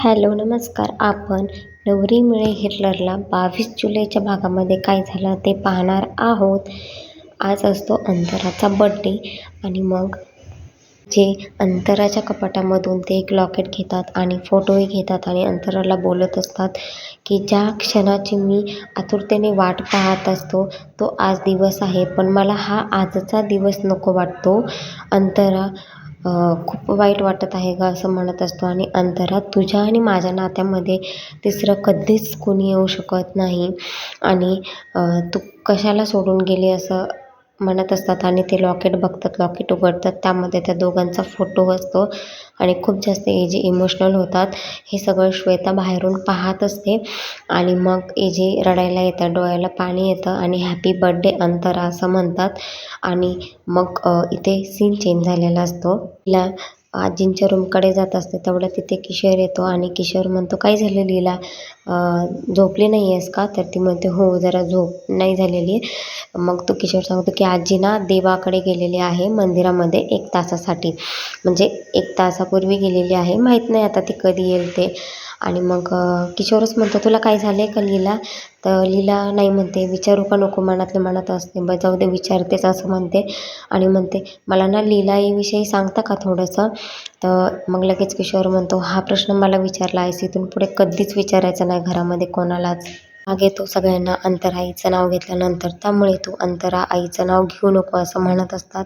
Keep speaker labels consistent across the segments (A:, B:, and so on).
A: Hello नमस्कार. आपण नवरी मिळे हिटलरला 22 जुलैच्या भागामध्ये काय झालं ते पाहणार आहोत. आज असतो अंतराचा बड्डे आणि मग जे अंतराच्या कपाटामधून ते एक लॉकेट घेतात आणि फोटोही घेतात आणि अंतराला बोलत असतात की ज्या क्षणाची मी आतुरतेने वाट पाहत असतो तो आज दिवस आहे, पण मला हा आजचा दिवस नको वाटतो. अंतरा खूप वाईट वाटत आहे गं असं म्हणत असतो आणि अंतरा तुझ्या आणि माझ्या नात्यामध्ये तिसरं कधीच कोणी येऊ शकत नाही आणि तू कशाला सोडून गेली असं म्हणत असतात आणि ते लॉकेट बघतात, लॉकेट उघडतात, त्यामध्ये त्या दोघांचा फोटो असतो आणि खूप जास्त एजी इमोशनल होतात. हे सगळं श्वेता बाहेरून पाहत असते आणि मग एजी रडायला येतात, डोळ्याला पाणी येतं आणि हॅपी बर्थडे अंतरा असं म्हणतात आणि मग इथे सीन चेंज झालेला असतो. तिला आजींच्या रूमकडे जात असते तेवढं तिथे किशोर येतो आणि किशोर म्हणतो, काय झालं लीला, झोपली नाही आहेस का? तर ती म्हणते, हो जरा झोप नाही झालेली. मग तो किशोर सांगतो की आजी ना देवाकडे गेलेली आहे मंदिरामध्ये 1 तासासाठी, म्हणजे 1 तासापूर्वी गेलेली आहे, माहीत नाही आता ती कधी येईल ते. आणि मग किशोरच म्हणतो, तुला काय झालं आहे का लीला? तर लीला नाही म्हणते, विचारू का नको, मनातल्या मनात असते, जाऊ दे विचारतेच असं म्हणते आणि म्हणते, मला ना लीलाईविषयी सांगता का थोडंसं? तर मग लगेच किशोर म्हणतो, हा प्रश्न मला विचारला आहेस, इथून पुढे कधीच विचारायचं नाही घरामध्ये कोणालाच. मागे तो सगळ्यांना अंतरा आईचं नाव घेतल्यानंतर, त्यामुळे तू अंतरा आईचं नाव घेऊ नको असं म्हणत असतात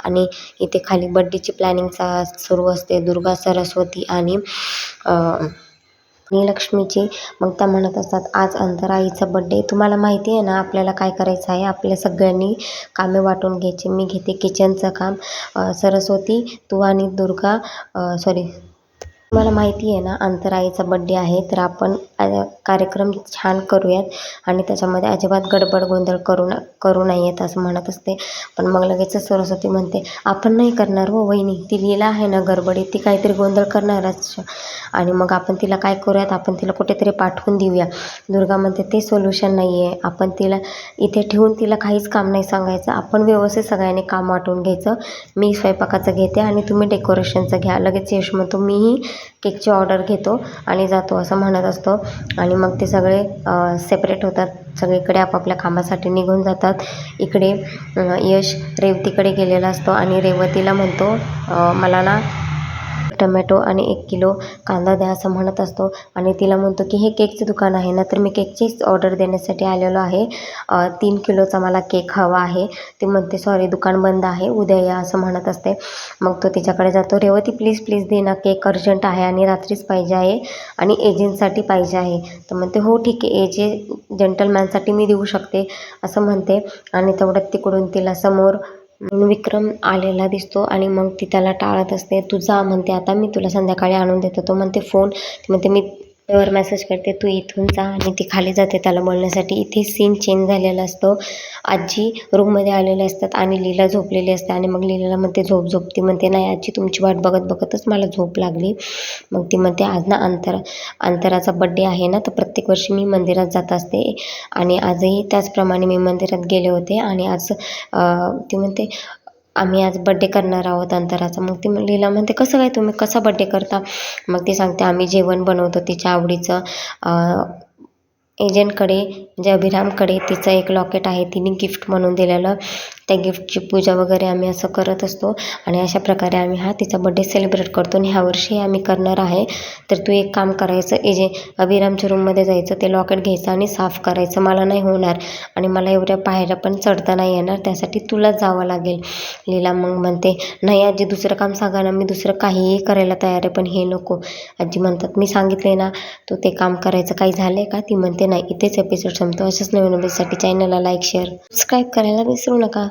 A: आणि इथे खाली बड्डेची प्लॅनिंगचा सुरू असते, दुर्गा, सरस्वती आणि लक्ष्मीची. मग त्या म्हणत असतात, आज अंतरा आईचा बड्डे, तुम्हाला माहिती आहे ना आपल्याला काय करायचं आहे, आपल्या सगळ्यांनी कामे वाटून घ्यायची. मी घेते किचनचं काम, सरस्वती तू आणि दुर्गा तुम्हाला माहिती आहे ना अंतराईचा बड्डे आहे, तर आपण कार्यक्रम छान करूयात आणि त्याच्यामध्ये अजिबात गडबड गोंधळ करू नयेत असं म्हणत असते. पण मग लगेच सरस्वती म्हणते, आपण नाही करणार हो वहिनी, ती लीला आहे ना गडबडीत, ती काहीतरी गोंधळ करणारच आणि मग आपण तिला काय करूयात, आपण तिला कुठेतरी पाठवून देऊया. दुर्गा म्हणते, ते सोल्युशन नाही आहे, आपण तिला इथे ठेवून तिला काहीच काम नाही सांगायचं, आपण व्यवस्थित सगळ्यांनी काम वाटून घ्यायचं. मी स्वयंपाकाचं घेते आणि तुम्ही डेकोरेशनचं घ्या. लगेच यश म्हणतो, मीही केकची ऑर्डर घेतो आणि जातो असं म्हणत असतो आणि मग ते सगळे सेपरेट होतात, सगळीकडे आपापल्या कामासाठी निघून जातात. इकडे यश रेवतीकडे गेलेला असतो आणि रेवतीला म्हणतो, मला ना टमॅटो आणि 1 किलो कांदा द्या असं म्हणत असतो आणि तिला म्हणतो की हे केकचं दुकान आहे ना, तर मी केकचीच ऑर्डर देण्यासाठी आलेलो आहे, 3 किलोचा मला केक हवा आहे. ती म्हणते, सॉरी दुकान बंद आहे, उद्या या असं म्हणत असते. मग तो तिच्याकडे जातो, रेवती प्लीज प्लीज दे ना, केक अर्जंट आहे आणि रात्रीच पाहिजे आहे आणि एजंटसाठी पाहिजे आहे. तर म्हणते, हो ठीक आहे, जेंटलमॅनसाठी मी देऊ शकते असं म्हणते आणि तेवढ्यात तिकडून तिला समोर विक्रम आलेला दिसतो आणि मग ती त्याला टाळत असते. तू जा म्हणते, आता मी तुला संध्याकाळी आणून देतो. तो म्हणते फोन, ती म्हणते मी वर मेसेज करते, तू इथून जा आणि ती खाली जाते त्याला बोलण्यासाठी. इथे सीन चेंज झालेला असतो. आजी रूममध्ये आलेले असतात आणि लीला झोपलेली असते आणि मग लीलाला म्हणते, झोप झोप. ती म्हणते, नाही आजी तुमची वाट बघत बघतच मला झोप लागली. मग ती म्हणते, आज ना अंतराचा बड्डे आहे ना, तर प्रत्येक वर्षी मी मंदिरात जात असते आणि आजही त्याचप्रमाणे मी मंदिरात गेले होते आणि आज ती म्हणते, आम्ही आज बड्डे करणार आहोत अंतराचा. मग ती लीला म्हणते, कसं काय, तुम्ही कसा बड्डे करता? मग ती सांगते, आम्ही जेवण बनवतो तिच्या आवडीचं. एजंटकडे म्हणजे अभिरामकडे तिचं एक लॉकेट आहे, तिने गिफ्ट म्हणून दिलेलं, त्या गिफ्टची पूजा वगैरे आम्ही असं करत असतो आणि अशा प्रकारे आम्ही हा तिचा बड्डे सेलिब्रेट करतो आणि ह्या वर्षी आम्ही करणार आहे. तर तू एक काम करायचं, अभिरामच्या रूममध्ये जायचं, ते लॉकेट घ्यायचं आणि साफ करायचं. मला नाही होणार आणि मला एवढ्या पाहायला पण चढता नाही येणार, त्यासाठी तुलाच जावं लागेल. लीला मग म्हणते, नाही आजी दुसरं काम सांगा ना, मी दुसरं काहीही करायला तयार आहे, पण हे नको. आजी म्हणतात, मी सांगितले ना तू ते काम करायचं, काही झालं आहे का? ती म्हणते, नाही. इथेच एपिसोड संपतो. अशाच नवीन अपडेटसाठी चॅनलला लाईक, शेअर, सबस्क्राईब करायला विसरू नका.